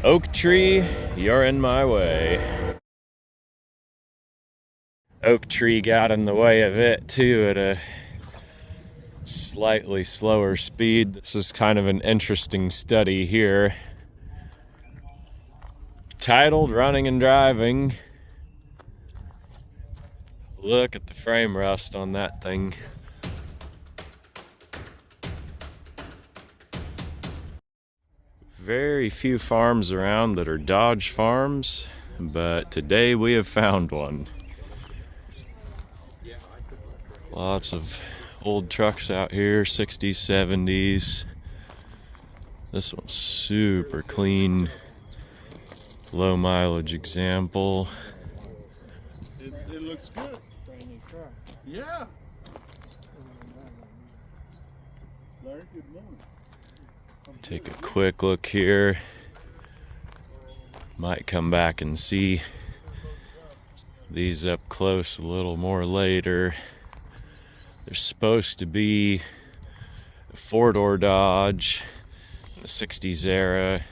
Oak tree, you're in my way. Oak tree got in the way of it too at a slightly slower speed. This is kind of an interesting study here. Titled Running and Driving. Look at the frame rust on that thing. Very few farms around that are Dodge farms, but today we have found one. Lots of old trucks out here, 60s, 70s. This one's super clean, low mileage example. It looks good. Brand new truck. Yeah. Larry, good morning. Take a quick look here. Might come back and see these up close a little more later. There's supposed to be a four-door Dodge in the 60s era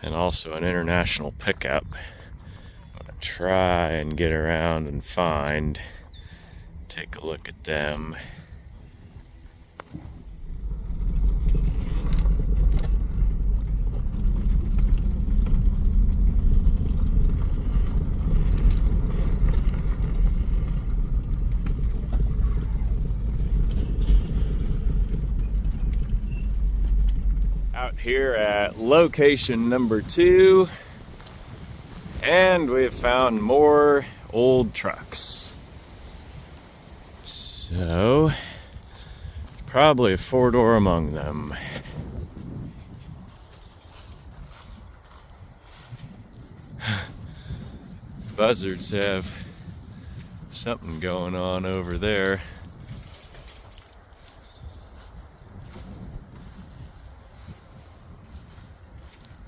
and also an international pickup. I'm gonna try and get around and take a look at them. Out here at location number 2, and we have found more old trucks. So, probably a four-door among them. Buzzards have something going on over there.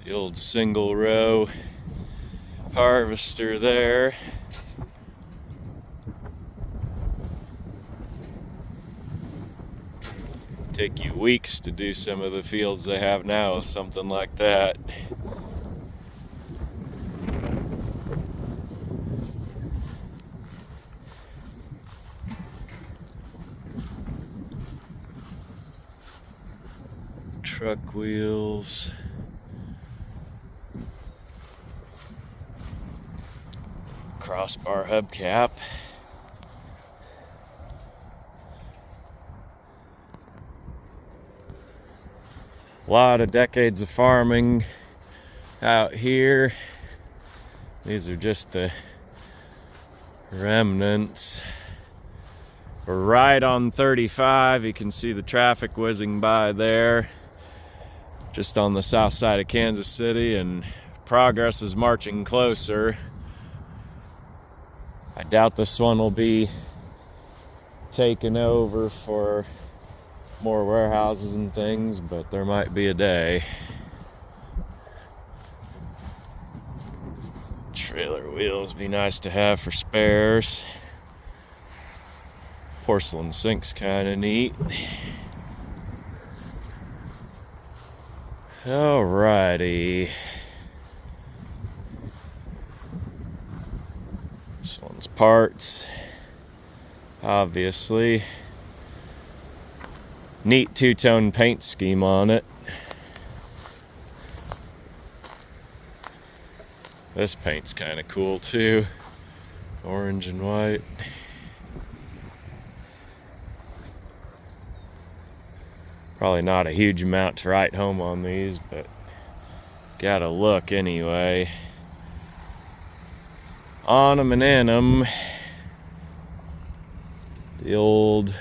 The old single row harvester there. Take you weeks to do some of the fields they have now with something like that. Truck wheels. Crossbar hubcap. A lot of decades of farming out here. These are just the remnants. We're right on 35. You can see the traffic whizzing by there, just on the south side of Kansas City, and progress is marching closer. I doubt this one will be taken over for more warehouses and things, but there might be a day. Trailer wheels be nice to have for spares. Porcelain sink's kind of neat. Alrighty. This one's parts, obviously. Neat two-tone paint scheme on it. This paint's kind of cool too. Orange and white. Probably not a huge amount to write home on these, but gotta look anyway. On them and in them. The old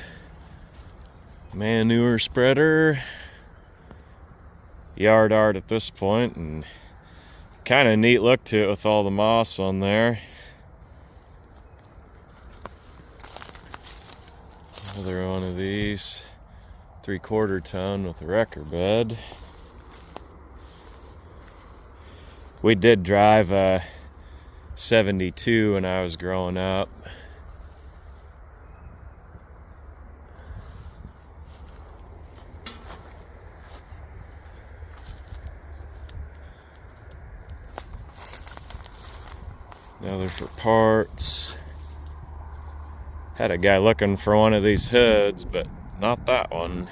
manure spreader. Yard art at this point, and kind of neat look to it with all the moss on there. Another one of these. 3/4 ton with a wrecker bed. We did drive a 72 when I was growing up. Another for parts. Had a guy looking for one of these hoods, but not that one.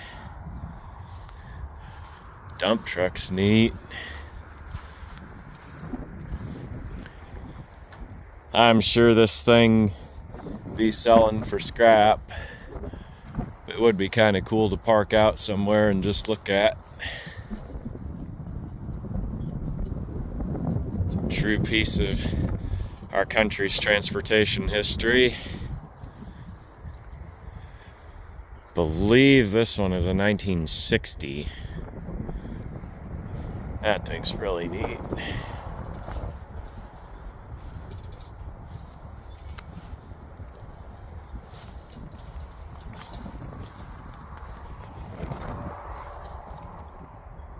Dump truck's neat. I'm sure this thing be selling for scrap. It would be kind of cool to park out somewhere and just look at. It's a true piece of our country's transportation history. Believe this one is a 1960. That thing's really neat.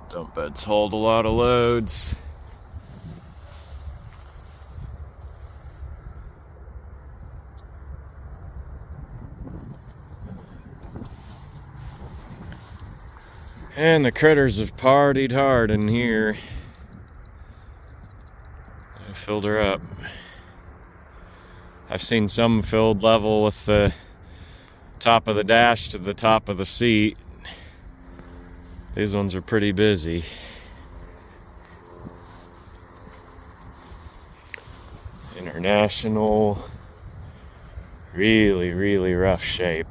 Dump beds hold a lot of loads. And the critters have partied hard in here. I filled her up. I've seen some filled level with the top of the dash to the top of the seat. These ones are pretty busy. International, really, really rough shape.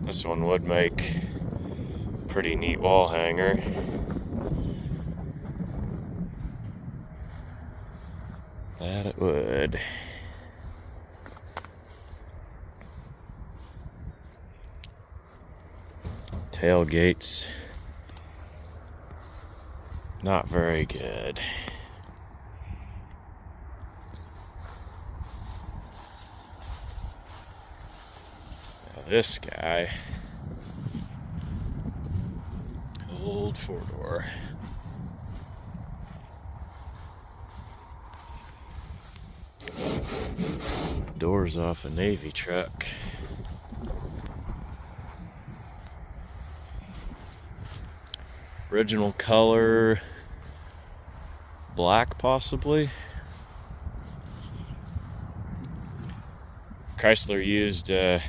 This one would make a pretty neat wall hanger. That it would. Tailgates, not very good. Now this guy, old four-door. Doors off a Navy truck. Original color, black possibly. Chrysler used a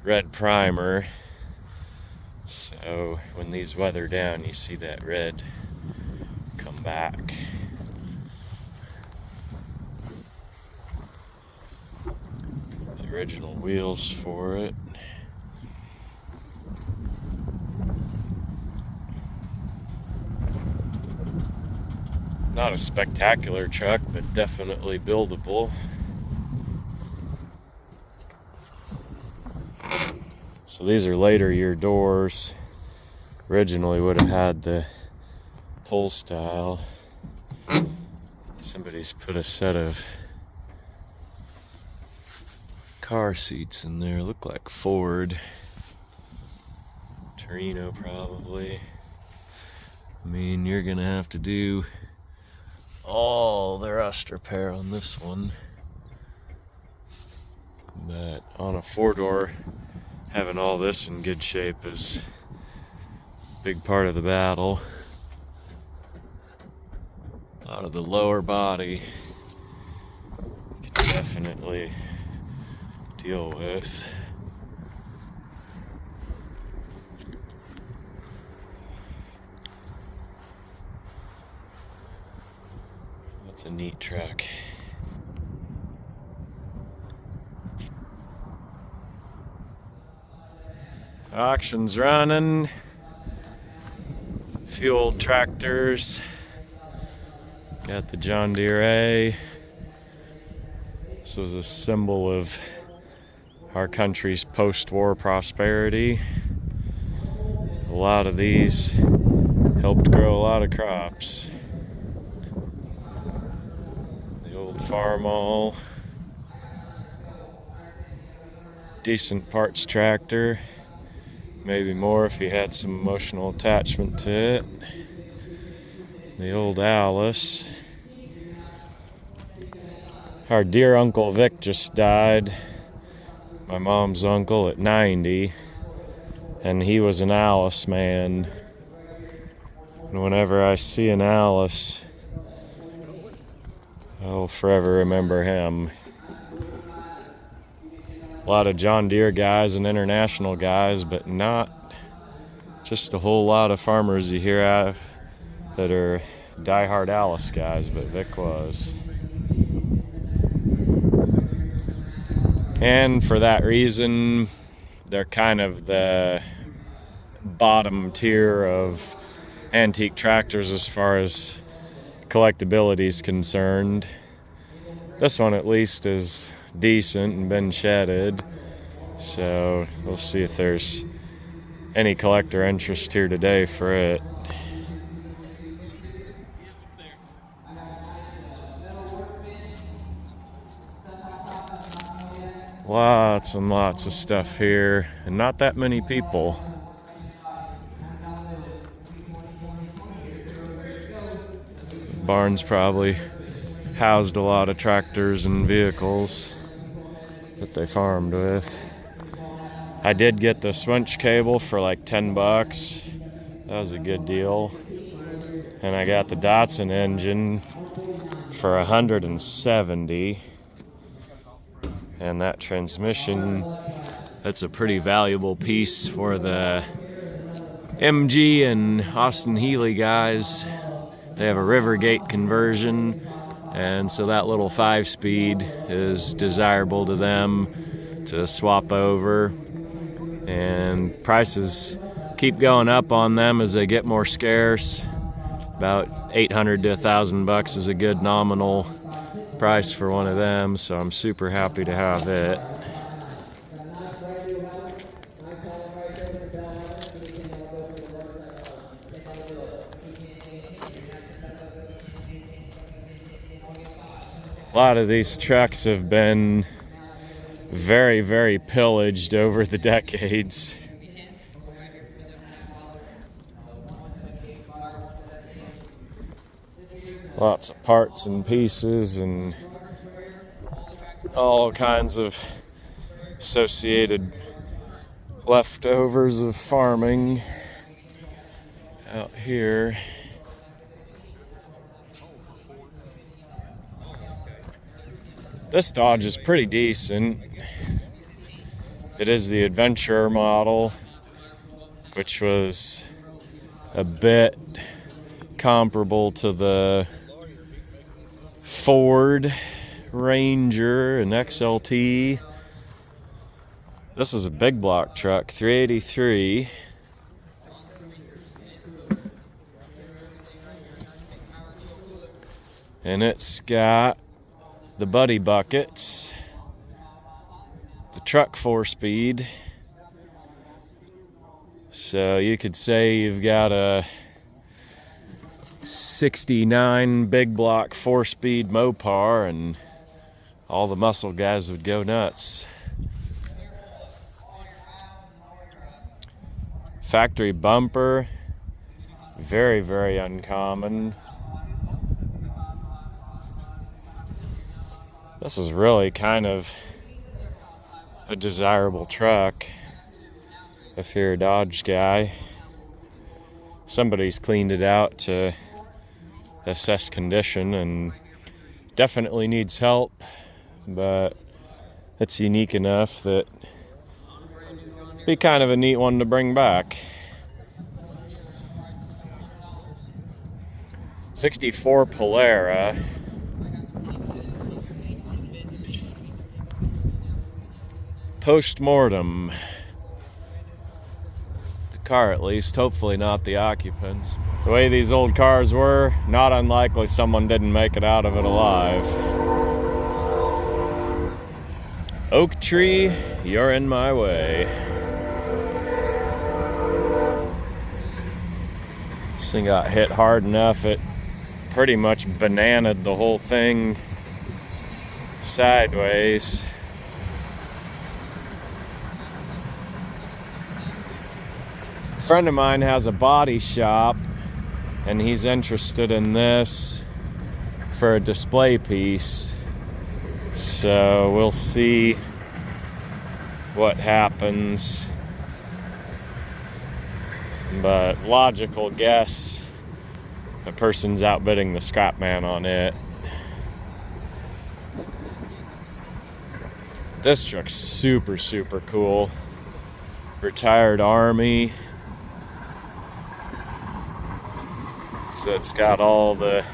red primer, so when these weather down, you see that red come back. The original wheels for it. Not a spectacular truck, but definitely buildable. So these are later year doors. Originally would have had the pull style. Somebody's put a set of car seats in there. Look like Ford. Torino probably. I mean, you're gonna have to do all the rust repair on this one, but on a four-door, having all this in good shape is a big part of the battle. A lot of the lower body you can definitely deal with. That's a neat truck. Auction's running. Few old tractors. Got the John Deere A. This was a symbol of our country's post-war prosperity. A lot of these helped grow a lot of crops. Farmall, decent parts tractor, maybe more if you had some emotional attachment to it. The old Alice. Our dear Uncle Vic just died, my mom's uncle, at 90, and he was an Alice man. And whenever I see an Alice, I'll forever remember him. A lot of John Deere guys and international guys, but not just a whole lot of farmers you hear of that are diehard Alice guys, but Vic was. And for that reason, they're kind of the bottom tier of antique tractors as far as collectability is concerned. This one at least is decent and been shedded, so we'll see if there's any collector interest here today for it. Lots and lots of stuff here, and not that many people. The barn's probably housed a lot of tractors and vehicles that they farmed with. I did get the switch cable for like 10 bucks. That was a good deal. And I got the Datsun engine for 170. And that transmission, that's a pretty valuable piece for the MG and Austin Healey guys. They have a Rivergate conversion, and so that little 5-speed is desirable to them to swap over. And prices keep going up on them as they get more scarce. About $800 to $1,000 is a good nominal price for one of them, so I'm super happy to have it. A lot of these trucks have been very, very pillaged over the decades. Lots of parts and pieces and all kinds of associated leftovers of farming out here. This Dodge is pretty decent. It is the Adventurer model, which was a bit comparable to the Ford Ranger and XLT. This is a big block truck, 383. And it's got the buddy buckets, the truck 4-speed. So you could say you've got a 69 big block 4-speed Mopar and all the muscle guys would go nuts. Factory bumper, very, very uncommon. This is really kind of a desirable truck if you're a Dodge guy. Somebody's cleaned it out to assess condition and definitely needs help, but it's unique enough that it'd be kind of a neat one to bring back. 64 Polara. Post-mortem. The car at least, hopefully not the occupants. The way these old cars were, not unlikely someone didn't make it out of it alive. Oak tree, you're in my way. This thing got hit hard enough, it pretty much bananaed the whole thing sideways. A friend of mine has a body shop and he's interested in this for a display piece, so we'll see what happens, but logical guess a person's outbidding the scrap man on it. This truck's super, super cool. Retired Army. So it's got all the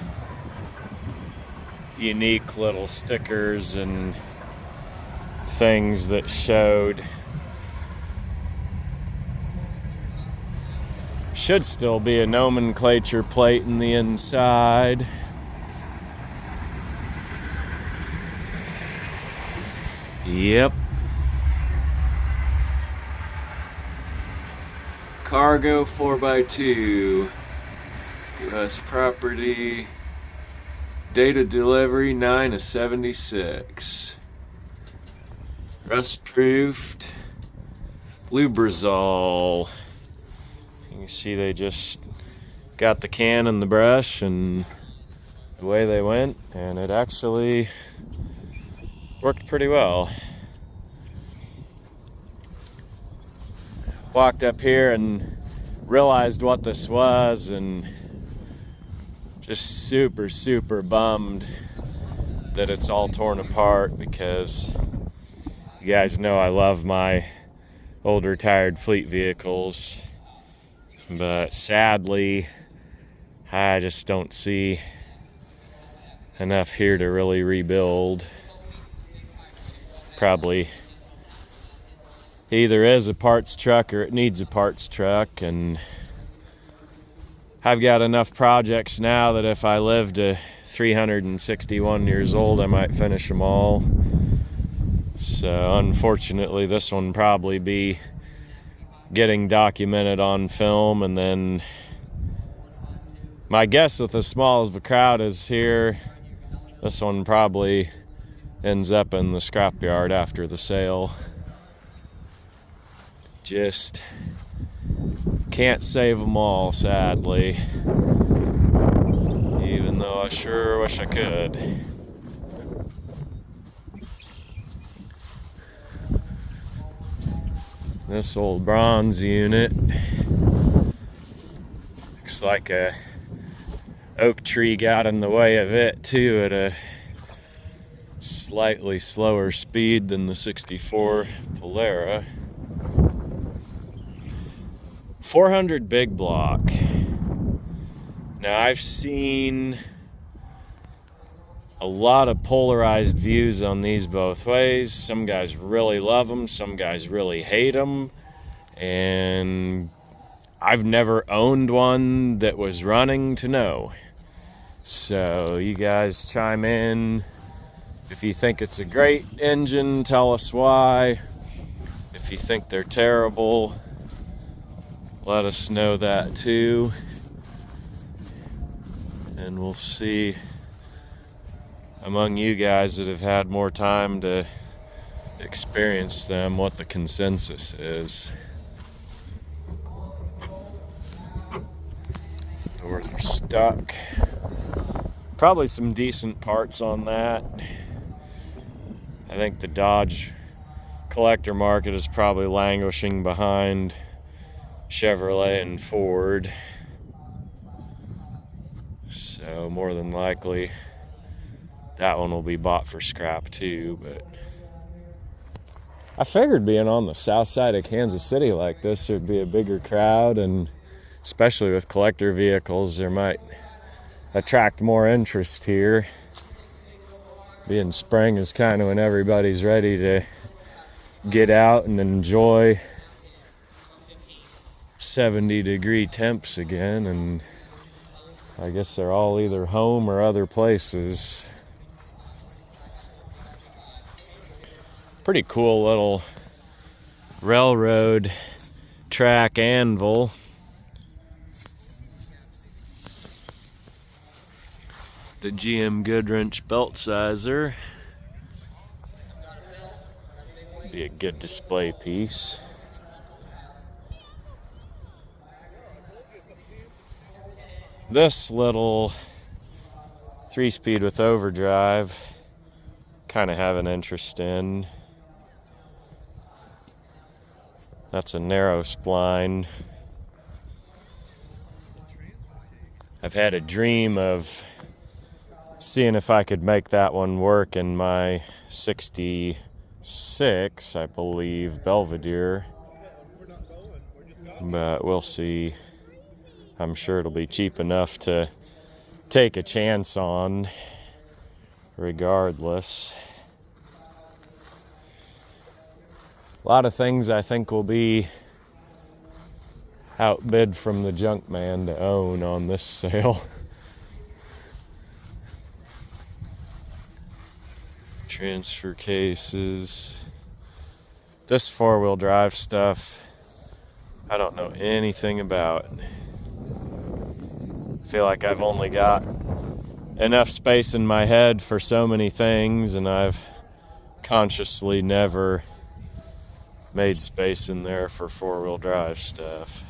unique little stickers and things that showed. Should still be a nomenclature plate in the inside. Yep. Cargo 4x2. U.S. property. Date of delivery 9/76. Rust proofed. Lubrizol. You can see they just got the can and the brush and away they went, and it actually worked pretty well. Walked up here and realized what this was, and just super, super bummed that it's all torn apart, because you guys know I love my old retired fleet vehicles, but sadly I just don't see enough here to really rebuild. Probably either is a parts truck or it needs a parts truck, and I've got enough projects now that if I live to 361 years old, I might finish them all. So unfortunately, this one probably be getting documented on film, and then my guess with as small as the crowd is here, this one probably ends up in the scrapyard after the sale. Just can't save them all, sadly, even though I sure wish I could. This old bronze unit looks like a oak tree got in the way of it too, at a slightly slower speed than the 64 Polara. 400 big block. Now I've seen a lot of polarized views on these both ways. Some guys really love them, some guys really hate them, and I've never owned one that was running to know. So you guys chime in. If you think it's a great engine, tell us why. If you think they're terrible, let us know that too, and we'll see among you guys that have had more time to experience them what the consensus is. Doors are stuck. Probably some decent parts on that. I think the Dodge collector market is probably languishing behind Chevrolet and Ford, so more than likely that one will be bought for scrap too. But I figured being on the south side of Kansas City like this, there'd be a bigger crowd, and especially with collector vehicles, there might attract more interest here. Being spring is kind of when everybody's ready to get out and enjoy 70-degree temps again, and I guess they're all either home or other places. Pretty cool little railroad track anvil. The GM Goodwrench belt sizer. Be a good display piece. This little 3-speed with overdrive, kind of have an interest in. That's a narrow spline. I've had a dream of seeing if I could make that one work in my 66, I believe, Belvedere. But we'll see. I'm sure it'll be cheap enough to take a chance on, regardless. A lot of things I think will be outbid from the junk man to own on this sale. Transfer cases. This four-wheel drive stuff, I don't know anything about. I feel like I've only got enough space in my head for so many things, and I've consciously never made space in there for four-wheel drive stuff.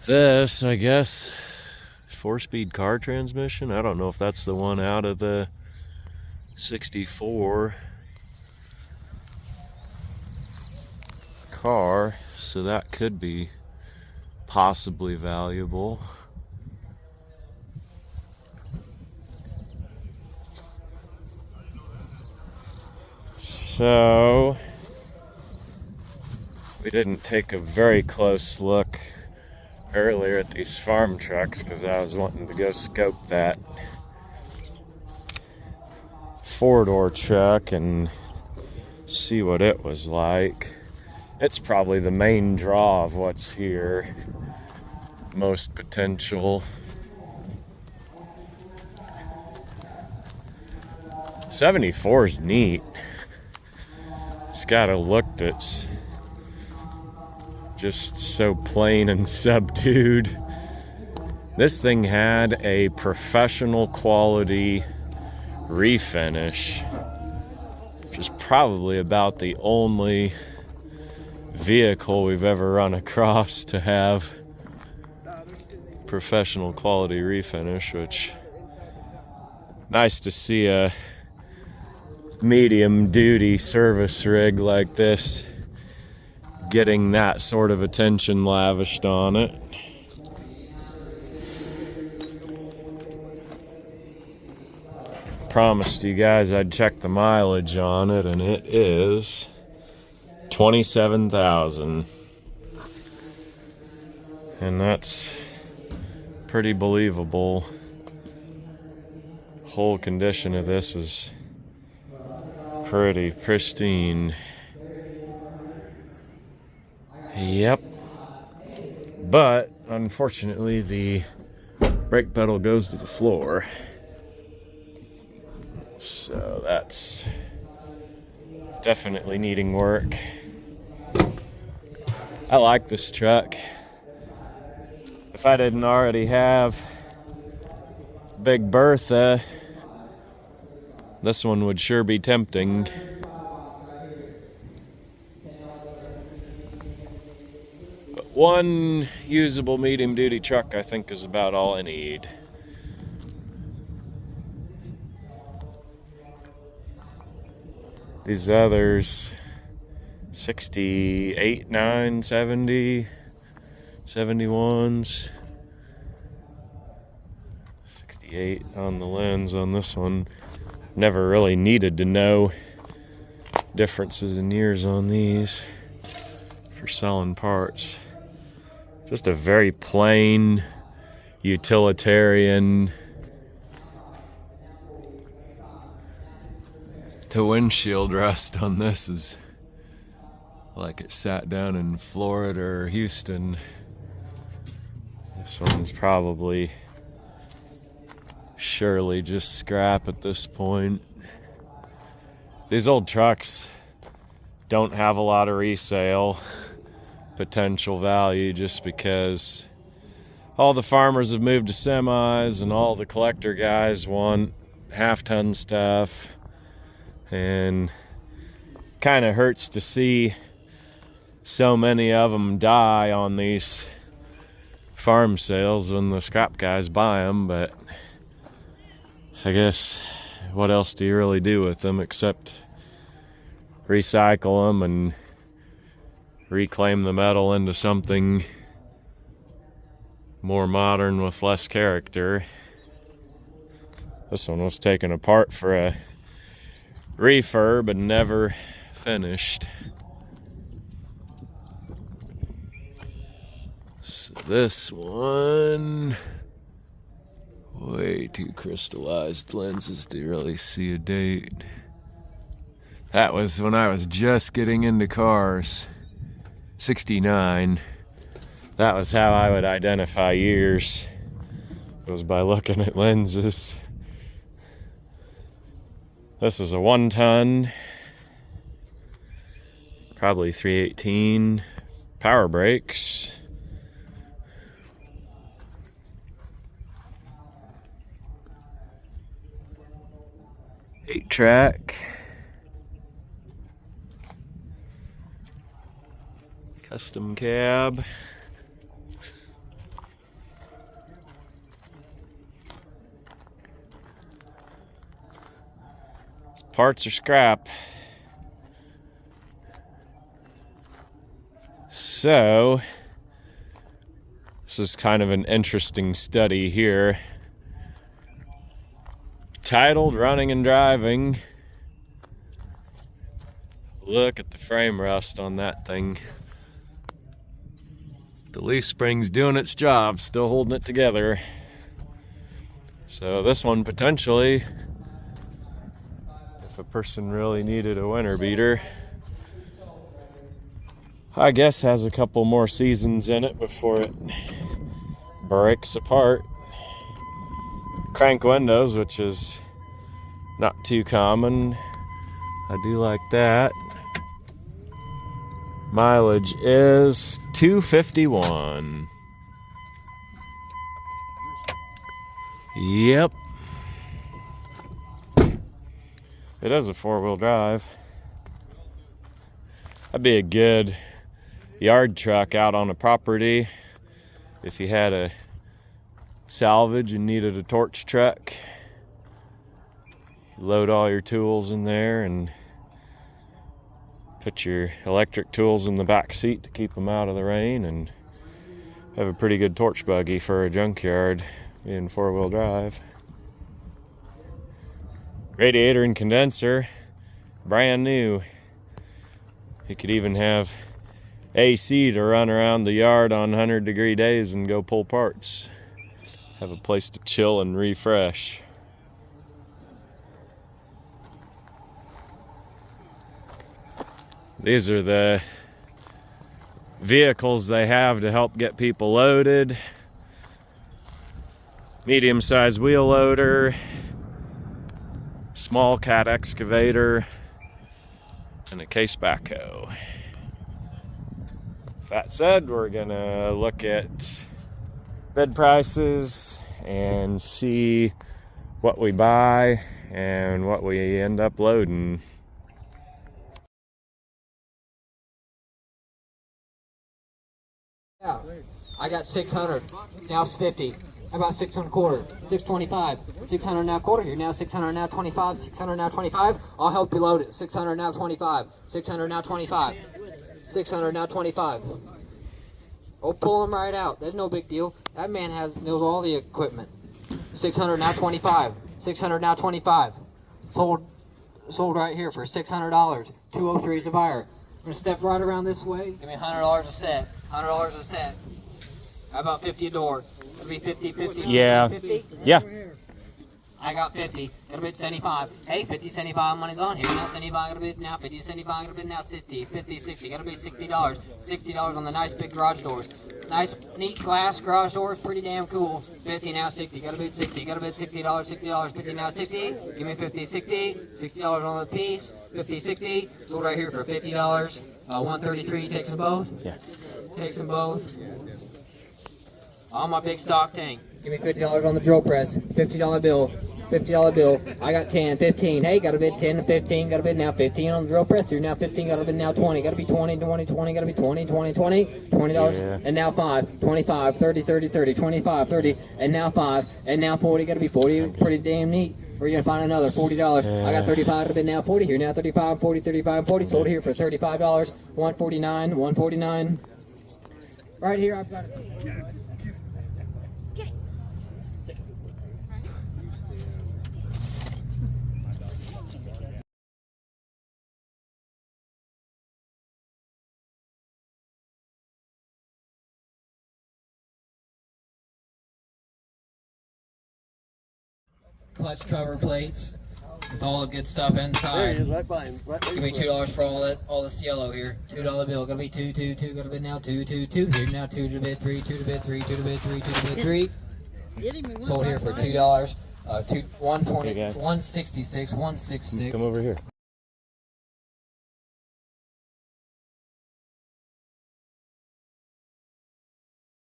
This, I guess, 4-speed car transmission. I don't know if that's the one out of the 64 car, so that could be possibly valuable. So we didn't take a very close look earlier at these farm trucks because I was wanting to go scope that 4-door truck and see what it was like. It's probably the main draw of what's here. Most potential. 74 is neat. It's got a look that's just so plain and subdued. This thing had a professional quality refinish, which is probably about the only vehicle we've ever run across to have professional quality refinish, which nice to see a medium duty service rig like this getting that sort of attention lavished on it. Promised you guys I'd check the mileage on it, and it is 27,000. And that's pretty believable. Whole condition of this is pretty pristine. Yep. But unfortunately the brake pedal goes to the floor. So that's definitely needing work. I like this truck. If I didn't already have Big Bertha, this one would sure be tempting. But one usable medium duty truck I think is about all I need. These others, 68, 9, 70, 71s. 68 on the lens on this one. Never really needed to know differences in years on these for selling parts. Just a very plain, utilitarian. The windshield rest on this is like it sat down in Florida or Houston. This one's probably surely just scrap at this point. These old trucks don't have a lot of resale potential value just because all the farmers have moved to semis and all the collector guys want half-ton stuff. And kind of hurts to see so many of them die on these farm sales when the scrap guys buy them, but I guess what else do you really do with them except recycle them and reclaim the metal into something more modern with less character. This one was taken apart for a refurb and never finished. So this one, way too crystallized lenses to really see a date. That was when I was just getting into cars, 69. That was how I would identify years, was by looking at lenses. This is a 1-ton, probably 318 power brakes. Eight-track. Custom cab. These parts are scrap. So, this is kind of an interesting study here. Titled Running and Driving. Look at the frame rust on that thing. The leaf spring's doing its job, still holding it together. So this one potentially, if a person really needed a winter beater, I guess has a couple more seasons in it before it breaks apart. Crank windows, which is not too common. I do like that. Mileage is 251. Yep. It is a 4-wheel drive. That'd be a good yard truck out on a property if you had a salvage and needed a torch truck. You load all your tools in there and put your electric tools in the back seat to keep them out of the rain, and have a pretty good torch buggy for a junkyard being 4-wheel drive. Radiator and condenser, brand new. You could even have AC to run around the yard on 100-degree days and go pull parts. Have a place to chill and refresh. These are the vehicles they have to help get people loaded. Medium-sized wheel loader, small cat excavator, and a case backhoe. That said, we're gonna look at bid prices and see what we buy and what we end up loading. Yeah, I got 600. Now it's 50. How about 600 quarter? 625. 600 now quarter. You're now 600 now 25. 600 now 25. I'll help you load it. 600 now 25. 600 now 25. 600 now 25. Oh, pull him right out. That's no big deal. That man knows all the equipment. 600 now 25. 600 now 25. Sold right here for $600. 203 is the buyer. I'm gonna step right around this way. Give me $100 a set. $100 a set. How about 50 a door? It'll be 50, 50. Yeah. 50? Yeah. I got 50. It'll be 75. Hey, 50, 75 money's on here. Now 75, it'll be now 50, 75, it'll be now 60. 50, 60. Gotta be $60. $60 on the nice big garage doors. Nice, neat glass garage doors. Pretty damn cool. 50 now 60. Gotta be 60. Gotta be $60. $60. 50 now 60. Give me 50, 60. $60 on the piece. 50, 60. Sold right here for $50. 133. Takes them both. Yeah. Takes them both. On my big stock tank. Give me $50 on the drill press. $50 bill. $50 bill. I got 10, 15. Hey, got a bid 10 and 15. Got a bid now 15 on the drill press. You're now 15. Got a bid now 20. Got to be 20, 20, 20. Got to be 20, 20, 20. $20. Yeah. And now 5. 25, 30, 30, 30. 25, 30. And now 5. And now 40. Got to be 40. Pretty damn neat. We're going to find another $40. Yeah. I got 35. Got a bid now 40. Here now 35, 40, 35, 40. Sold here for $35. 149, 149. Right here I've got a clutch cover plates with all the good stuff inside. Give me $2 for all this yellow here. $2 bill. Gonna be 2, 2, 2. Gonna be now 2, 2, 2. Here now 2 to the bid 3, 2 to the bid 3, 2 to the bid 3, 2 to the bid 3. Sold here for $2. 120, 166, 166. Come over here.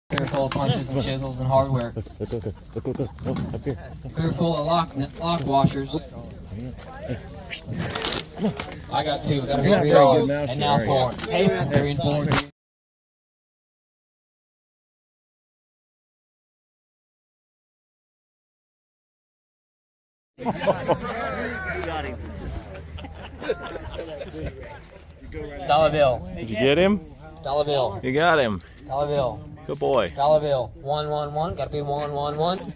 Clear full of punches and chisels and hardware. Look. Oh, up here. Clear full of lock washers. I got 2. That'll be $3. And now 4. Hey, 3 and 4. $1 bill. Did you get him? $1 bill. You got him. $1 bill. Good boy. $1 bill. 1, 1, 1. Gotta be 1, 1, 1.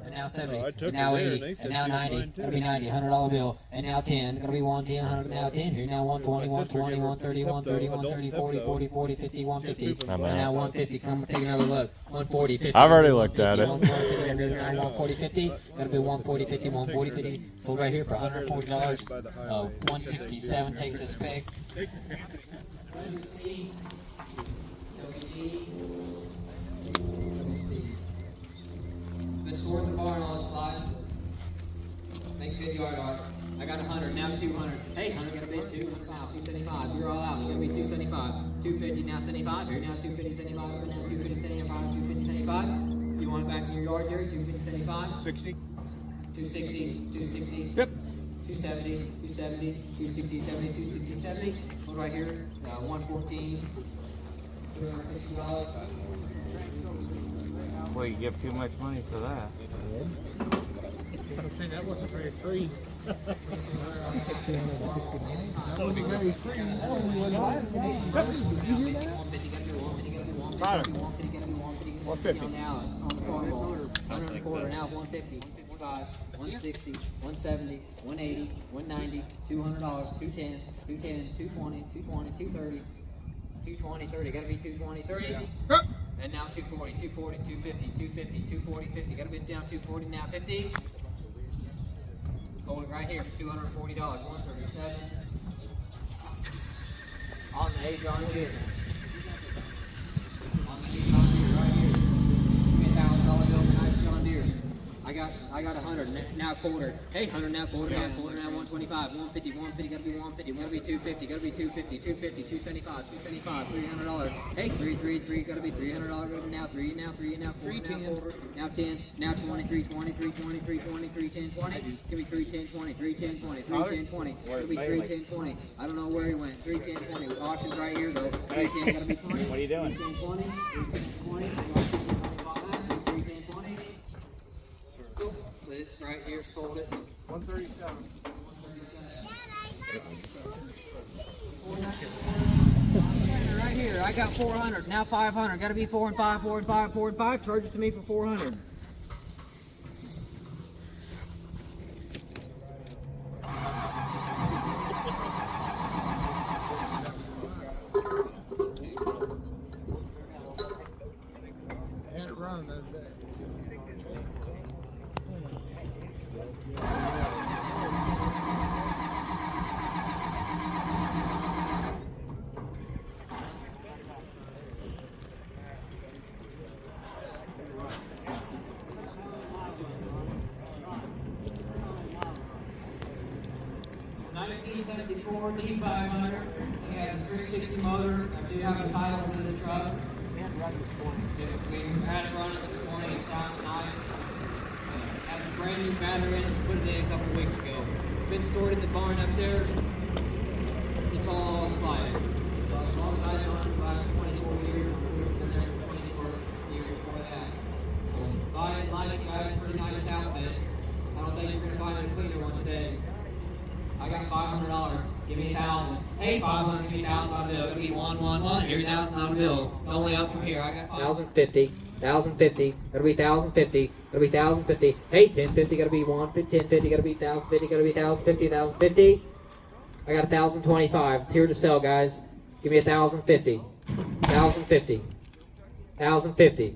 And now 70. And now 80. And now 90. Gotta be 90. $100 bill. And now 10. Gotta be 110. 100. Now 10. Here now 120. 120. 130. 130. 130. 40. 40. 40. 50. 150. And now 150. Come take another look. 140. 50. I've already looked at it. 140. 50. Gotta be 140. 50. 140. 50. Sold right here for $140. 167 takes this pick. Good score at the barn on the slide. Make good yard art. I got 100, now 200. Hey, 100, got a bid 205, 275. You're all out. You're gonna be 275. 250, now 75. Here, now 250, 75. Over now 250, 75. 250, 75. You want it back in your yard, Jerry? 250, 75. 60. 260, 260. Yep. 270, 270, 260, 70, 260, 70. Look right here, 114. $350. Well, you give too much money for that. I was saying that wasn't very free. That wasn't very free. Got it. 150. Now on the farm ball. 100 quarter, now 150, 155, 160, 170, 180, 190, $200, 210, 210, 220, 220, 230, 220, 30. Gotta be 220, 30. And now 240, 240, 250, 250, 240, 50. Gotta be down 240, now 50. Sold it right here for $240, 137. On the A John Deere. On the A John Deere right here. $1,000 bill for nice John Deere. I got 100 now quarter. Hey, 100 now quarter, now quarter, now 125, 150, 150, gotta be 150, gotta be 250, gotta be 250, 250, 275, 275, $300. Hey, 333, gotta be $300. Now 3, now 3, now 4, now quarter, now 10, now 20, 320, 320, 320, 310, 20. Give me 310, 20, 310, 20, 310, 20. Gotta be 310, 20. I don't know where he went. 310, 20. Auction's right here though. 310, gotta be 20. What are you doing? 310, 20, 310, 20. 310, 20. Split it right here, sold it. 137. Right here, I got 400, now 500. Gotta be 4 and 5, 4 and 5, 4 and 5. Charge it to me for 400. Had it running that day. Ford D500. It has a 360 motor. I do have a title for this truck. We had it running this morning. It sounds nice. Has a brand new battery in it. Put it in a couple weeks ago. Been stored in the barn up there. It's all sliding. So as long as I run it for the last 24 years, it's in there for 24 years before that. So buy it, like it, guys. Pretty nice outfit. I don't think you're going to find a cleaner one today. I got $500. Give me 1,000. Hey, 500. Give me 1,000 bill. Give me 111. Here's $1,000 bill. Only up from here. I got 1,050. 1,050. Gotta be 1,050. Gotta be 1,050. Hey, 1,050. Gotta be 150. 1,050. Gotta be 1,050. Gotta be 1,050. 1,050. I got 1,025. It's here to sell, guys. Give me 1,050. 1,050. 1,050.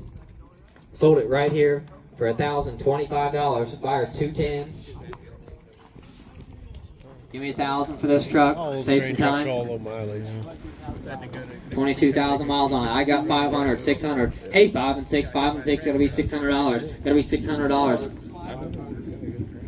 Sold it right here for $1,025. Buyer 210. Give me 1,000 for this truck. Save some time. 22,000 miles on it. I got 500, 600. Hey, 5 and 6, 5 and 6. It'll be $600. Gotta be $600.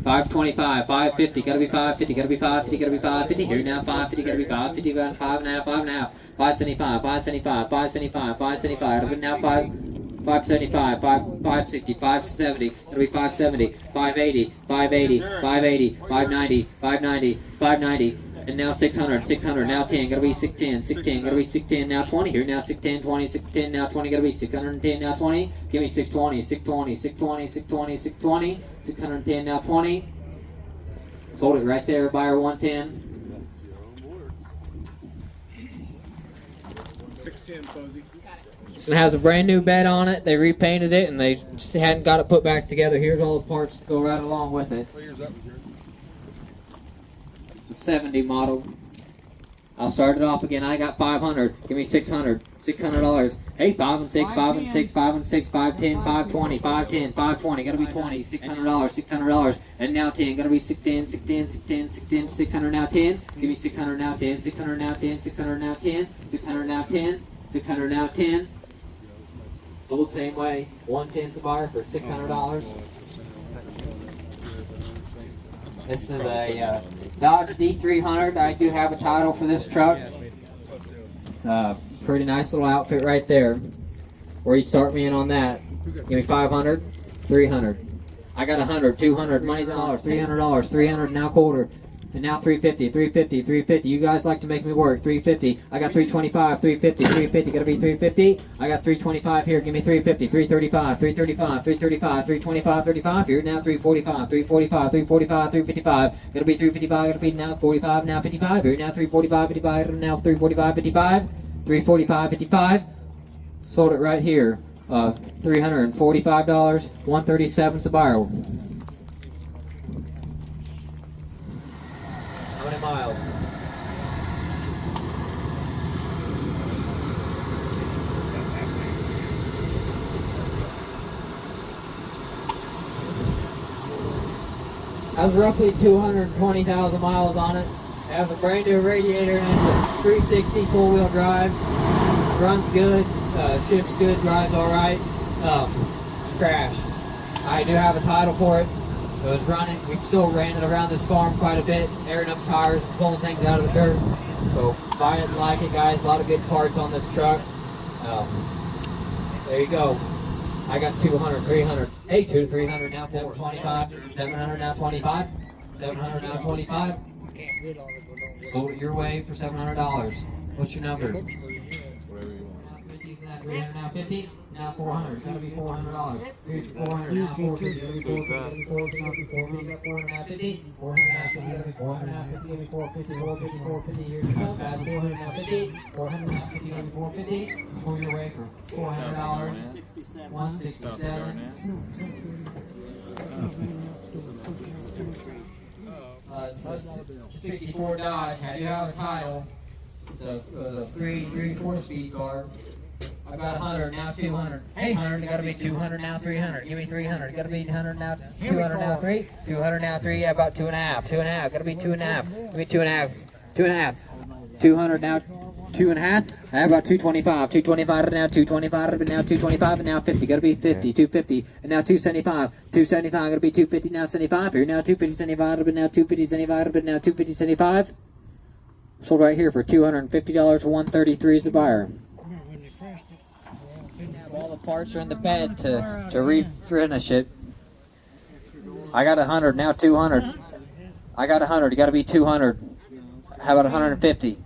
525, 550. Gotta be 550. Gotta be 550. Gotta be 550. Here now, 550. Gotta be 550. Got 5.5, 5.5. 575, 575, 575, 575. It'll be now 575, 560, 570. It'll be 570, 580, 580, 580, 590, 590, 590. And now 600, 600, now 10, gotta be 610, 610, gotta be 610, now 20, here now 610, 20, 610, now 20, gotta be 610, now 20, give me 620, 620, 620, 620, 620, 610, now 20, sold it right there, buyer 110. 610, Posey. This one has a brand new bed on it, they repainted it, and they just hadn't got it put back together. Here's all the parts to go right along with it. It's the 70 model. I'll start it off again. I got 500. Give me 600. $600. Hey, 5 and 6, 5 and 6, 5 and 6, 510, 520, 510, 520. Gotta be 20. $600. $600. And now 10. Gotta be 610, 610, 610, 610, 600 now 10. Give me 600 now 10. 600 now 10. 600 now 10. 600 now 10. 600 now 10. Sold same way. 110 to buyer for $600. This is a Dodge D300. I do have a title for this truck. Pretty nice little outfit right there. Where you start me in on that? Give me 500, 300. I got 100, 200, money's in dollars, $300, 300 now quarter. And now 350, 350, 350. You guys like to make me work. 350. I got 325, 350, 350. Gotta be 350. I got 325 here. Give me 350, 335, 335, 335, 325, 35. Here now 345, 345, 345, 355. Gotta be 355. Gotta be now 45, now 55. Here now 345, 55. Now 345, 55. 345, 55. Sold it right here. $345. 137's the buyer. How many miles? Has roughly 220,000 miles on it. It has a brand new radiator and it's a 360 full-wheel drive. Runs good, shifts good, drives all right. It's crashed. I do have a title for it. It was running. We still ran it around this farm quite a bit, airing up tires, pulling things out of the dirt. So buy it and like it, guys. A lot of good parts on this truck. There you go. I got 200, 300. Hey, 2 to 300 now, 425. 700 now, 25. 700 now, 25. Sold it your way for $700. What's your number? 300 now, 50. Now 400. It's gotta be $400. 400 now, 450. Gotta be 450. 450. Got 400 now, 50. 400 now, 50. Gotta be 400 now, 50. Gotta be 450. 450. 450. Here's the sub bad. 400 now, 50. 400 now, 50. Gotta be 450. Pull your way for $400. 167. It's a 64 Dodge. I do have a title. It's a 3-4-speed car. I got 100 now, 200. Hey, 100. Gotta be 200 now, 300. Give me 300. Gotta be 100 now, 200 now, 3. 200 now, 3. Yeah, about 2.5. 2.5. Gotta be 2.5. Give me 2.5. 2.5. 200 now, 2.5. I have about 225. 225 now, 225. But now 225 and now 50. Gotta be 50. 250 and now 275. 275. Gotta be 250 now, 75. Here now 250, 75. But now 250, 75. But now 250, 75. Sold right here for $250. 133 is the buyer. All the parts are in the bed to refinish it. I got 100 now, 200. I got 100. You got to be 200. How about 150?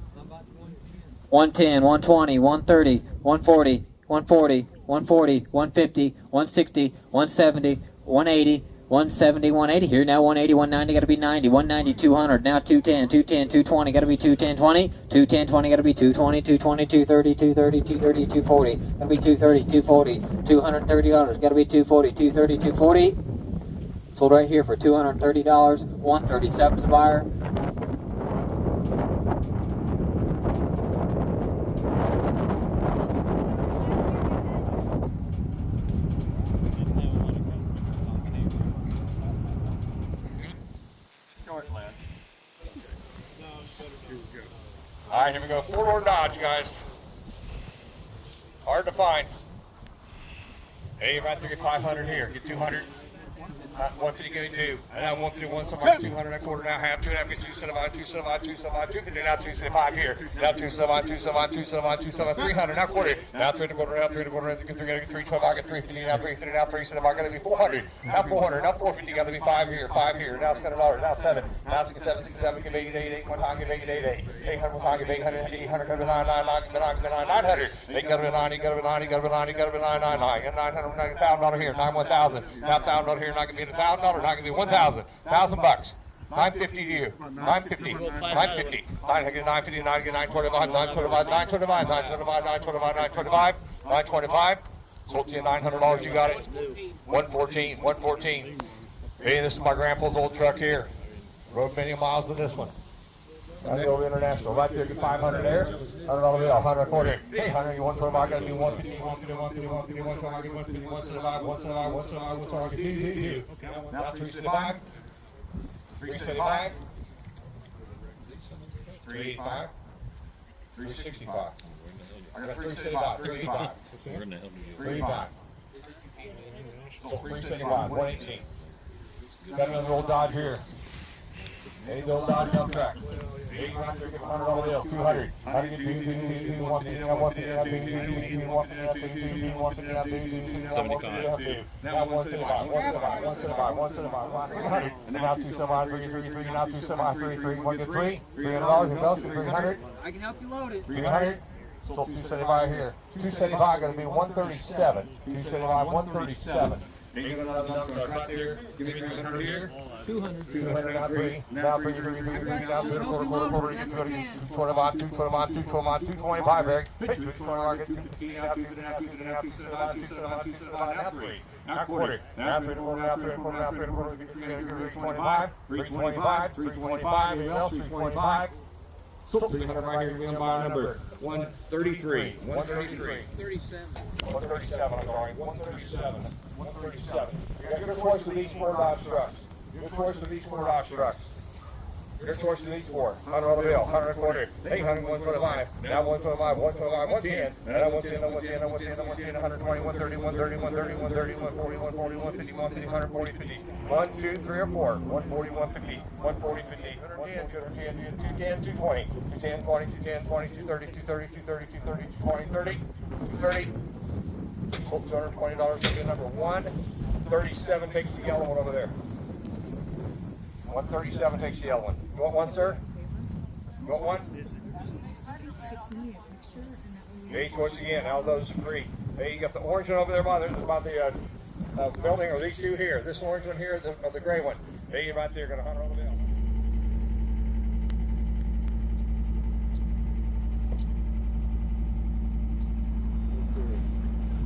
110, 120, 130, 140, 140, 140, 150, 160, 170, 180. 170, 180 here, now 180, 190, gotta be 90, 190, 200, now 210, 210, 220, gotta be 210, 20, 210, 20, gotta be 220, 220, 230, 230, 230, 240, gotta be 230, 240, $230, gotta be 240, 230, 240. Sold right here for $230, 137's the buyer. right, here we go. Four-door Dodge, guys. Hard to find. Hey, right there, get 500 here. Get 200. 150, give me 2. And now 151, somebody 200, a quarter, now half, 2.5, get 275, 275, 250, now 275 here. Now 275, 275, 275, 275, 300, now quarter. Now 3 and a quarter, now 3 and a quarter, now 325, I get 350, now 350, now 375, gotta be 400. Now 400, now 450, gotta be 5 here, 5 here. Now it's $100, now 7. Now 67, 67, give 88, 8, one time, give 88, 8. 800, one time, give 800, 800, go to 999, give 900. They go to 90, go to 90, go to 90, go to 999. 900, $1,000 here, 91,000. Now $1,000 here, not gonna be $1,000, not gonna be 1,000. $1,000. 950 to you. 950. 950. 950. 925. 925. 925. 925. 925. 925. Sold to you $900. You got it. 114. 114. Hey, this is my grandpa's old truck here. Rode many miles in this one. That's the old International. Right there, get 500 there. $100 bill. 100 a quarter. Hey, 100. You want to I got to do 150. 150. 150. 150. 150. 175. 175. 175. 175. Now 375. 375. 385. 365. I got 375. 385. 385. 375. 118. Got another old Dodge here. Any old Dodge dump track. $100 bill, 200. 75. Now 175, 175, 300. And now 275, 333, now 275, 33, 1 get 3. $300, who else? 300. I can help you load it. 300. Sold 275 here. 275 going to be 137. 275, 137. Ain't got another number right there. Give me 300 here. 200. 200, now 3. Now 3, 3, 3, 3, now 2, quarter, get 225, 225, Eric. 225, get 250, now 2, now 2, now 275, now 3. Now quarter. Now 3, now 3, now 3, 325, 325, 325, anything else, 325. Sold 300 right here, we're going to buy number 133. 133. 137, I'm sorry. 137. 137. You got your choice of these 4 Dodge trucks. Your choice of these 4 Dodge trucks. Your choice of these 4. $100 bill, 100 a quarter, 800, 125. Now 125, 125, 110. Now 110, 110, 110, 110, 120, 130, 130, 130, 130, 140, 140, 150, 150, 140, 50. 1, 2, 3, or 4. 140, 150, 140, 50. 110, 210, 220, 210, 20, 210, 20, 230, 230, 230, 230, 220, 30, 230. $220 will be number 137. Takes the yellow one over there. 137 takes the yellow one. You want one, sir? You want one? Okay, choice again. Now those are free. Hey, you got the orange one over there by the building, or these 2 here. This orange one here, the gray one. Hey, right there, got $100 bill.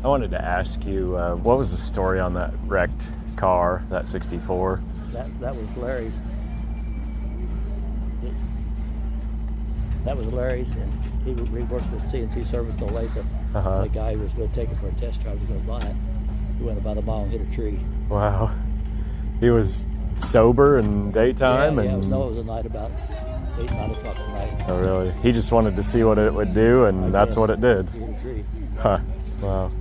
I wanted to ask you, what was the story on that wrecked car, that 64? That was Larry's. That was Larry's, and he worked at CNC Service in Olathe. The guy who was going to take it for a test drive was going to buy it. He went about a mile and hit a tree. Wow. He was sober in daytime? Yeah, and no, it was a night about 8, 9 o'clock at night. Oh, really? He just wanted to see what it would do, and that's what it did. He hit a tree. Huh. Wow.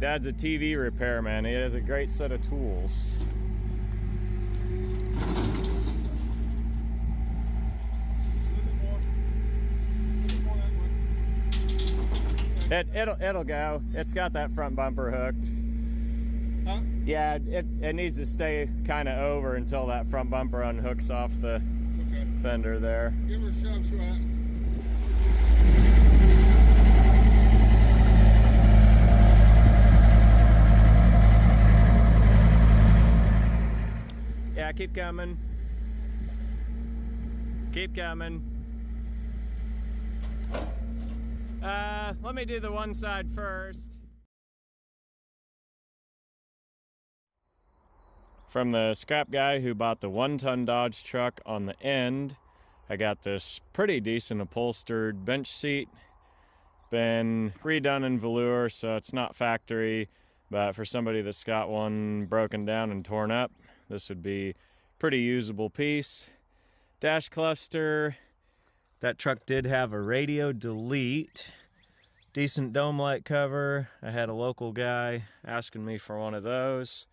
Dad's a TV repairman. He has a great set of tools. It'll go. It's got that front bumper hooked. Huh? Yeah, it needs to stay kind of over until that front bumper unhooks off the fender there. Give her a shove, Swat. Yeah, keep coming. Keep coming. Let me do the one side first. From the scrap guy who bought the 1-ton Dodge truck on the end, I got this pretty decent upholstered bench seat. Been redone in velour, so it's not factory, but for somebody that's got one broken down and torn up, this would be pretty usable piece. Dash cluster. That truck did have a radio delete. Decent dome light cover. I had a local guy asking me for one of those.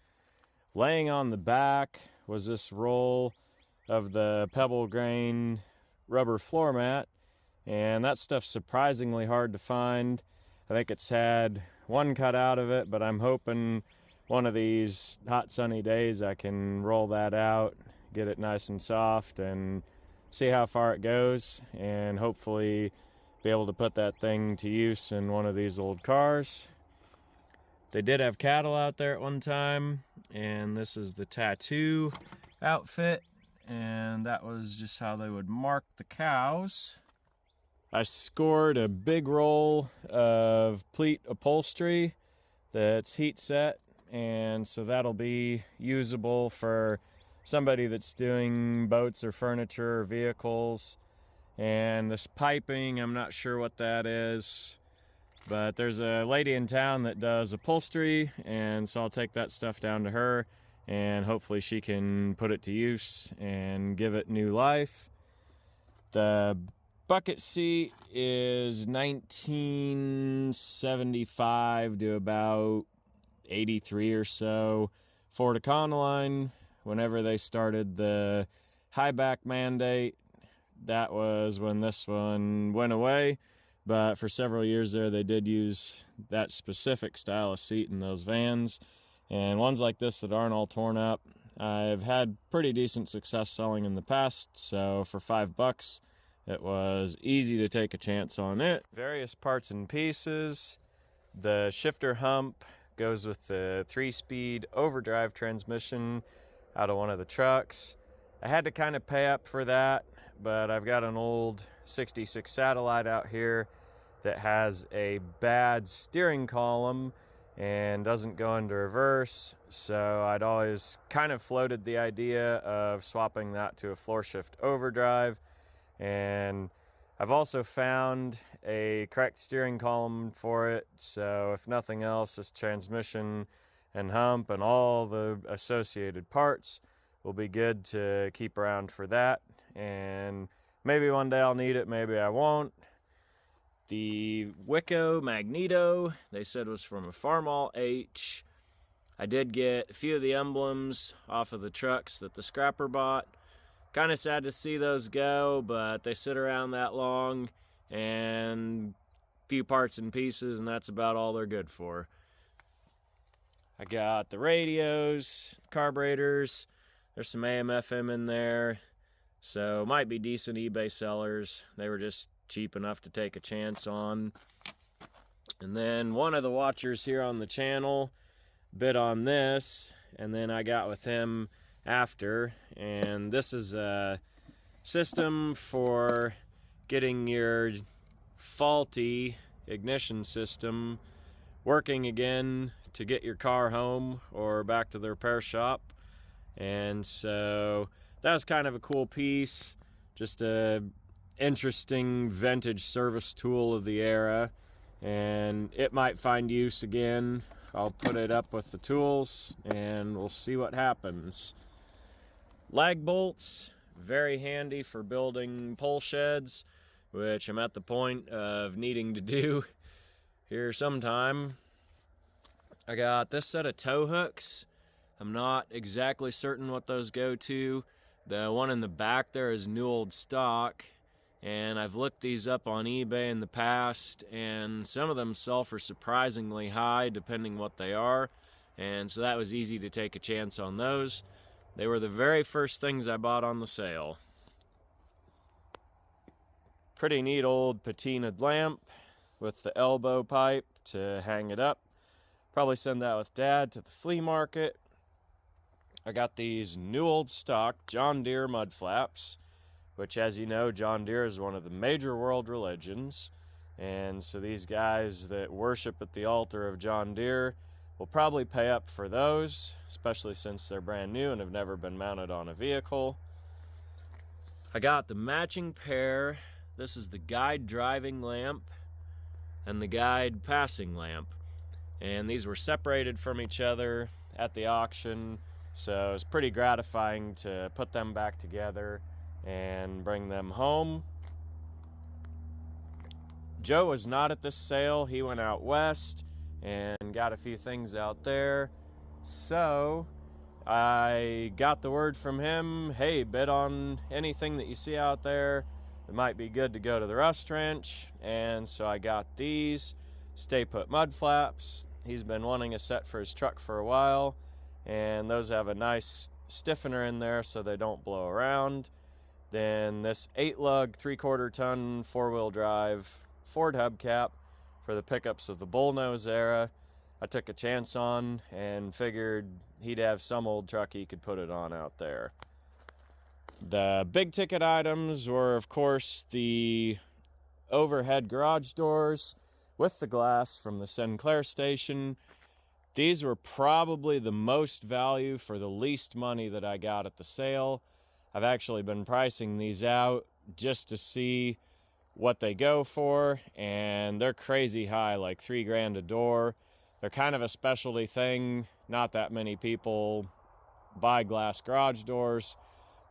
Laying on the back was this roll of the pebble grain rubber floor mat, and that stuff's surprisingly hard to find. I think it's had one cut out of it, but I'm hoping one of these hot sunny days I can roll that out, get it nice and soft, and see how far it goes, and hopefully be able to put that thing to use in one of these old cars. They did have cattle out there at one time, and this is the tattoo outfit, and that was just how they would mark the cows. I scored a big roll of pleat upholstery that's heat set, and so that'll be usable for somebody that's doing boats or furniture or vehicles. And this piping, I'm not sure what that is, but there's a lady in town that does upholstery, and so I'll take that stuff down to her, and hopefully she can put it to use and give it new life. The bucket seat is 1975 to about 83 or so. Ford Econoline, whenever they started the high back mandate, that was when this one went away. But for several years there, they did use that specific style of seat in those vans. And ones like this that aren't all torn up, I've had pretty decent success selling in the past. So for $5, it was easy to take a chance on it. Various parts and pieces. The shifter hump goes with the 3-speed overdrive transmission out of one of the trucks. I had to kind of pay up for that, but I've got an old 66 Satellite out here that has a bad steering column and doesn't go into reverse, so I'd always kind of floated the idea of swapping that to a floor shift overdrive. And I've also found a correct steering column for it, so if nothing else, this transmission and hump and all the associated parts will be good to keep around for that. And maybe one day I'll need it, maybe I won't. The Wico Magneto, they said was from a Farmall H. I did get a few of the emblems off of the trucks that the scrapper bought. Kind of sad to see those go, but they sit around that long, and a few parts and pieces, and that's about all they're good for. I got the radios, carburetors, there's some AM FM in there, so might be decent eBay sellers. They were just cheap enough to take a chance on. And then one of the watchers here on the channel bid on this, and then I got with him after, and this is a system for getting your faulty ignition system working again to get your car home or back to the repair shop. And so that was kind of a cool piece, just a interesting vintage service tool of the era, and it might find use again. I'll put it up with the tools and we'll see what happens. Lag bolts, very handy for building pole sheds, which I'm at the point of needing to do here sometime. I got this set of tow hooks. I'm not exactly certain what those go to. The one in the back there is new old stock, and I've looked these up on eBay in the past, and some of them sell for surprisingly high depending what they are, and so that was easy to take a chance on those. They were the very first things I bought on the sale. Pretty neat old patinaed lamp with the elbow pipe to hang it up. Probably send that with Dad to the flea market. I got these new old stock John Deere mud flaps, which, as you know, John Deere is one of the major world religions, And so these guys that worship at the altar of John Deere will probably pay up for those, especially since they're brand new and have never been mounted on a vehicle. I got the matching pair. This is the guide driving lamp and the guide passing lamp. And these were separated from each other at the auction, so it was pretty gratifying to put them back together and bring them home. Joe was not at this sale. He went out west and got a few things out there. So I got the word from him, hey, bid on anything that you see out there. It might be good to go to the rust wrench. And so I got these Stay Put mud flaps. He's been wanting a set for his truck for a while, and those have a nice stiffener in there so they don't blow around. Then this 8-lug 3/4 ton 4-wheel drive Ford hubcap for the pickups of the bullnose era. I took a chance on and figured he'd have some old truck he could put it on out there. The big ticket items were, of course, the overhead garage doors with the glass from the Sinclair station. These were probably the most value for the least money that I got at the sale. I've actually been pricing these out just to see what they go for, and they're crazy high, like $3 grand a door. They're kind of a specialty thing. Not that many people buy glass garage doors,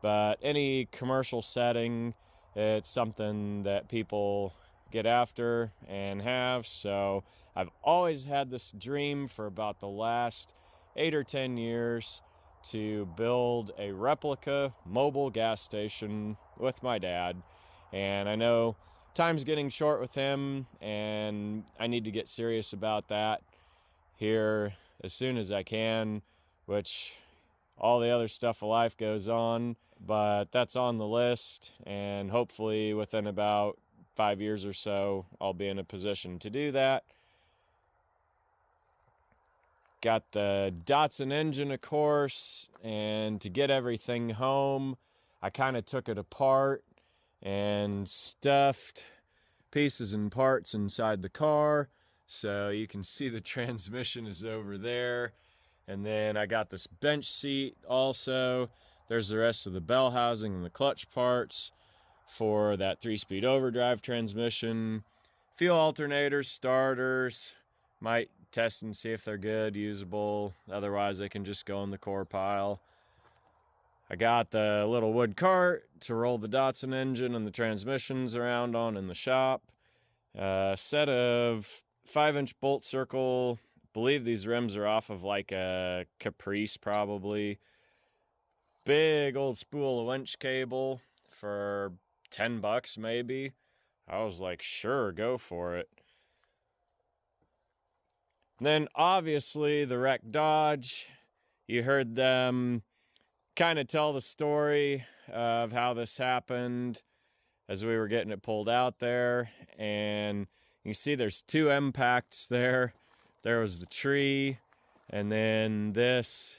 but any commercial setting, it's something that people get after and have. So I've always had this dream for about the last 8 or 10 years to build a replica mobile gas station with my dad. And I know time's getting short with him, and I need to get serious about that here as soon as I can, which all the other stuff of life goes on, but that's on the list, and hopefully within about 5 years or so I'll be in a position to do that. Got the Datsun engine, of course, and to get everything home I kind of took it apart and stuffed pieces and parts inside the car. So you can see the transmission is over there. And then I got this bench seat also. There's the rest of the bell housing and the clutch parts for that 3-speed overdrive transmission. Fuel alternators, starters. Might test and see if they're good, usable. Otherwise they can just go in the core pile. I got the little wood cart to roll the Datsun engine and the transmissions around on in the shop. A set of 5-inch bolt circle. Believe these rims are off of like a Caprice probably. Big old spool of winch cable for $10 maybe. I was like, sure, go for it. And then obviously the wrecked Dodge. You heard them kind of tell the story of how this happened as we were getting it pulled out there. And you see there's 2 impacts there. There was the tree, and then this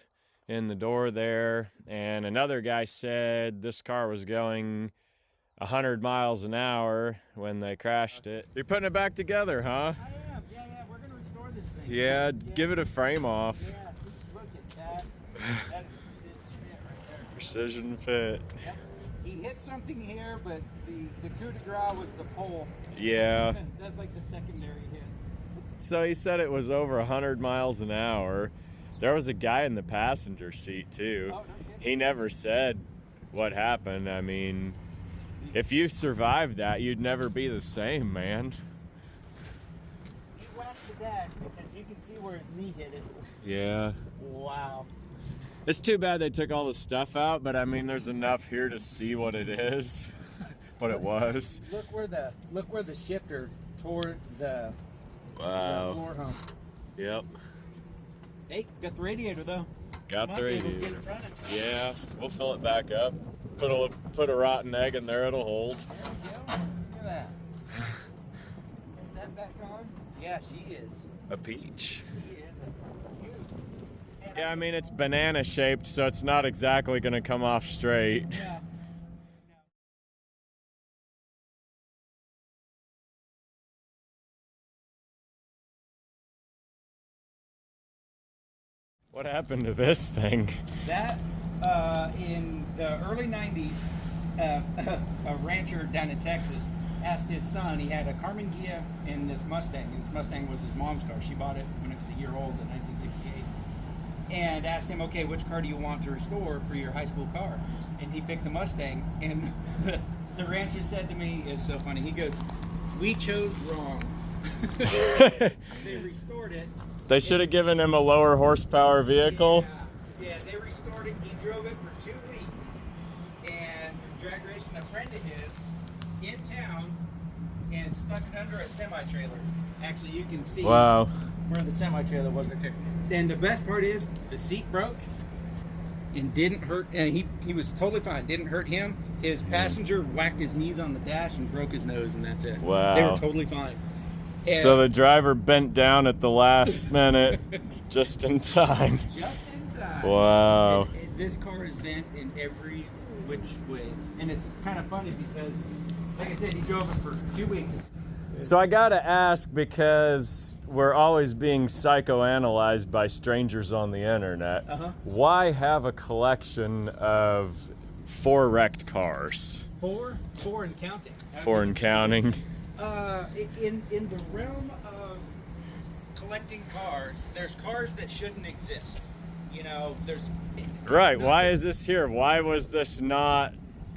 in the door there. And another guy said this car was going 100 miles an hour when they crashed it. You're putting it back together, huh? I am. Yeah. We're going to restore this thing. Yeah, give it a frame off. Yeah, look at that. That is Precision precision fit right there. fit. Yep. He hit something here, but the coup de grace was the pole. Yeah. That's like the secondary hit. So he said it was over 100 miles an hour. There was a guy in the passenger seat too. Oh, no kidding. He never said what happened. I mean, if you survived that, you'd never be the same, man. He whacked the dash because you can see where his knee hit it. Yeah. Wow. It's too bad they took all the stuff out, but I mean, there's enough here to see what it is, what it was. Look where the shifter toward the Wow. floor hump. Yep. Hey, got the radiator though. Got the Might be able to radiator. get it running. Yeah, we'll fill it back up. Put a rotten egg in there, it'll hold. There we go. Look at that. Put that back on. Yeah, she is. A peach. She is a huge. Yeah, I mean, it's banana shaped, so it's not exactly gonna come off straight. Yeah. What happened to this thing? That, in the early 90s, a rancher down in Texas asked his son, he had a Carmen Ghia and this Mustang, and this Mustang was his mom's car. She bought it when it was a year old in 1968. And asked him, okay, which car do you want to restore for your high school car? And he picked the Mustang, and the rancher said to me, it's so funny, he goes, we chose wrong. They restored it. They should have given him a lower horsepower vehicle. Yeah, they restored it. He drove it for 2 weeks and was drag racing a friend of his in town and stuck it under a semi-trailer. Actually, you can see Wow. where the semi-trailer was right there. And the best part is the seat broke and didn't hurt. He was totally fine. Didn't hurt him. His passenger whacked his knees on the dash and broke his nose, and that's it. Wow. They were totally fine. And So the driver bent down at the last minute, just in time. just in time. Wow. And this car is bent in every which way, and it's kind of funny because, like I said, he drove it for 2 weeks. So I gotta ask, because we're always being psychoanalyzed by strangers on the internet, why have a collection of 4 wrecked cars? Four and counting. 4 and counting. In the realm of collecting cars, there's cars that shouldn't exist. You know, there's Right, why is this here? Why was this not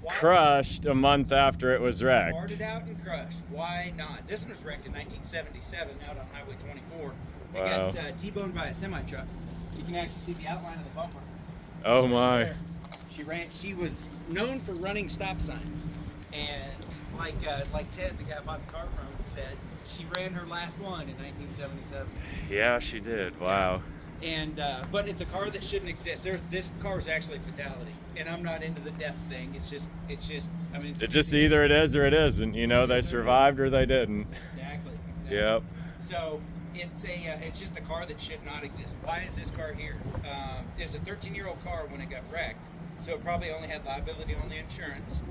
crushed a month after it was wrecked? Parted out and crushed. Why not? This one was wrecked in 1977 out on Highway 24. It Wow. got T-boned by a semi-truck. You can actually see the outline of the bumper. Oh my. There. She was known for running stop signs, and like Ted, the guy I bought the car from, said, she ran her last one in 1977. Yeah, she did. Wow. And but it's a car that shouldn't exist. This car is actually a fatality, and I'm not into the death thing. It's just. I mean, It just either it is or it isn't. You know, they survived or they didn't. Exactly. Yep. So it's just a car that should not exist. Why is this car here? It was a 13-year-old car when it got wrecked, so it probably only had liability on the insurance.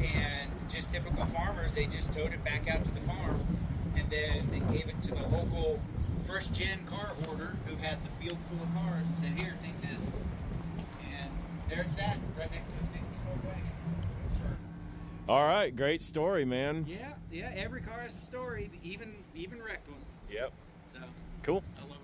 And just typical farmers, they just towed it back out to the farm, and then they gave it to the local first-gen car hoarder who had the field full of cars and said, here, take this. And there it sat, right next to a 64 wagon. All right, great story, man. Yeah, every car has a story, even wrecked ones. Yep. So Cool. I love